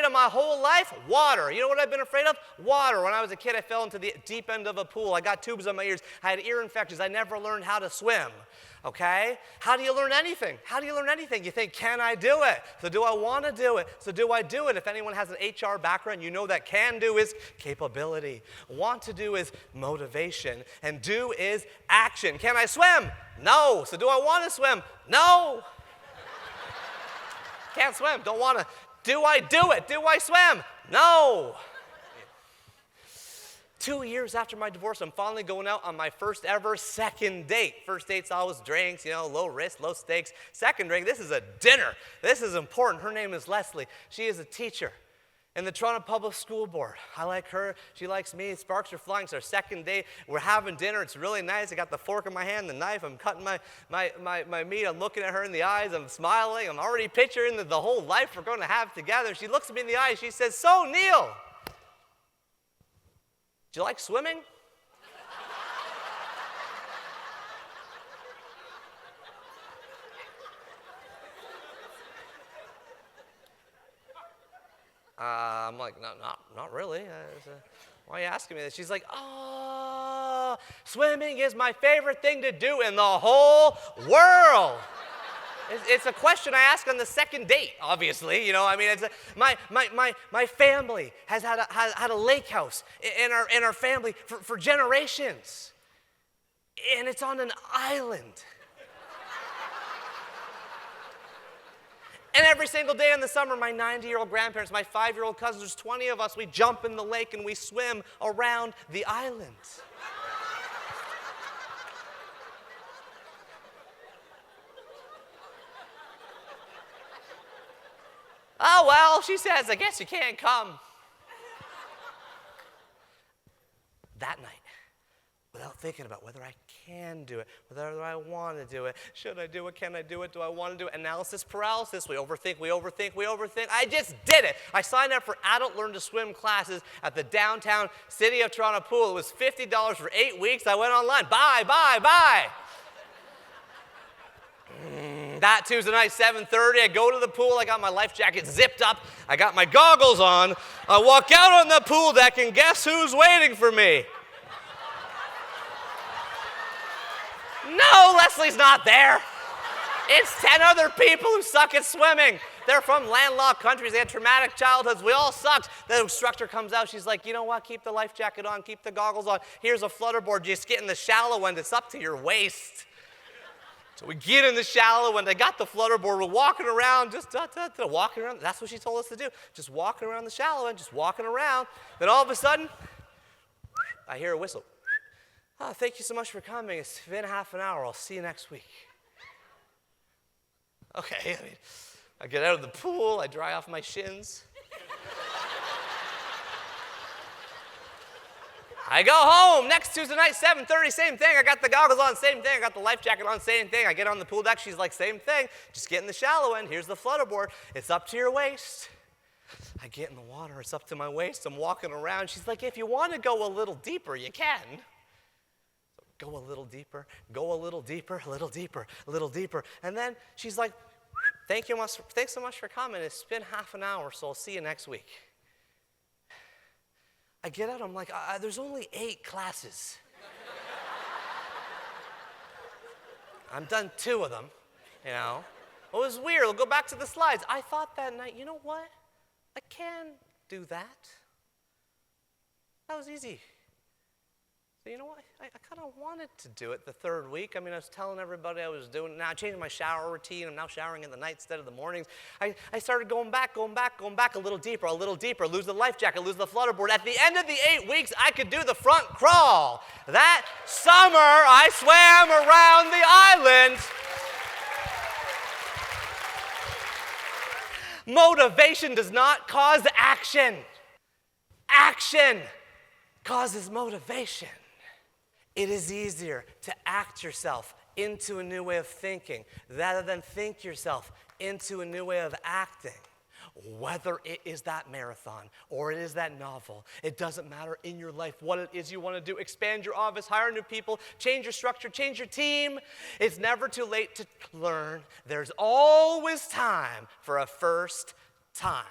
of my whole life? Water. You know what I've been afraid of? Water. When I was a kid, I fell into the deep end of a pool. I got tubes on my ears. I had ear infections. I never learned how to swim. Okay? How do you learn anything? How do you learn anything? You think, can I do it? So do I want to do it? So do I do it? If anyone has an HR background, you know that can do is capability. Want to do is motivation. And do is action. Can I swim? No. So do I want to swim? No. Can't swim. Don't want to. Do I do it? Do I swim? No. 2 years after my divorce, I'm finally going out on my first ever second date. First date's always drinks, low risk, low stakes. Second drink, this is a dinner. This is important. Her name is Leslie. She is a teacher in the Toronto Public School Board. I like her. She likes me. Sparks are flying. It's our second date. We're having dinner. It's really nice. I got the fork in my hand, the knife. I'm cutting my meat. I'm looking at her in the eyes. I'm smiling. I'm already picturing the whole life we're going to have together. She looks at me in the eyes. She says, "So, Neil, do you like swimming?" I'm like, no, not really. Why are you asking me this? She's like, "Oh, swimming is my favorite thing to do in the whole world." It's a question I ask on the second date, obviously. It's my family has had a lake house in our family for generations, and it's on an island. And every single day in the summer, my 90-year-old grandparents, my 5-year-old cousins, there's 20 of us, we jump in the lake and we swim around the island. "Oh, well," she says, "I guess you can't come." That night, without thinking about whether I can do it, whether I want to do it, should I do it, can I do it, do I want to do it, analysis paralysis, we overthink. I just did it. I signed up for adult learn to swim classes at the downtown City of Toronto pool. It was $50 for 8 weeks. I went online, buy. That Tuesday night, 7:30, I go to the pool. I got my life jacket zipped up. I got my goggles on. I walk out on the pool deck, and guess who's waiting for me? No, Leslie's not there. It's 10 other people who suck at swimming. They're from landlocked countries. They had traumatic childhoods. We all sucked. The instructor comes out. She's like, "You know what? Keep the life jacket on. Keep the goggles on. Here's a flutterboard. Just get in the shallow end. It's up to your waist." So we get in the shallow end. I got the flutterboard. We're walking around, just walking around. That's what she told us to do. Just walking around the shallow end, just walking around. Then all of a sudden, I hear a whistle. "Oh, thank you so much for coming. It's been half an hour. I'll see you next week." Okay, I get out of the pool. I dry off my shins. I go home next Tuesday night, 7:30, same thing. I got the goggles on, same thing. I got the life jacket on, same thing. I get on the pool deck. She's like, "Same thing. Just get in the shallow end. Here's the flutterboard. It's up to your waist." I get in the water. It's up to my waist. I'm walking around. She's like, "If you want to go a little deeper, you can." So go a little deeper, go a little deeper, a little deeper, a little deeper. And then she's like, thanks so much for coming. It's been half an hour, so I'll see you next week." I get out, I'm like, there's only 8 classes. I'm done 2 of them, It was weird. We'll go back to the slides. I thought that night, you know what? I can do that. That was easy. So you know what? I kind of wanted to do it the 3rd week. I was telling everybody I was doing it. Now I changed my shower routine. I'm now showering in the night instead of the mornings. I started going back a little deeper, lose the life jacket, lose the flutterboard. At the end of the 8 weeks, I could do the front crawl. That summer, I swam around the island. Motivation does not cause action. Action causes motivation. It is easier to act yourself into a new way of thinking rather than think yourself into a new way of acting. Whether it is that marathon or it is that novel, it doesn't matter in your life what it is you want to do. Expand your office, hire new people, change your structure, change your team. It's never too late to learn. There's always time for a first time.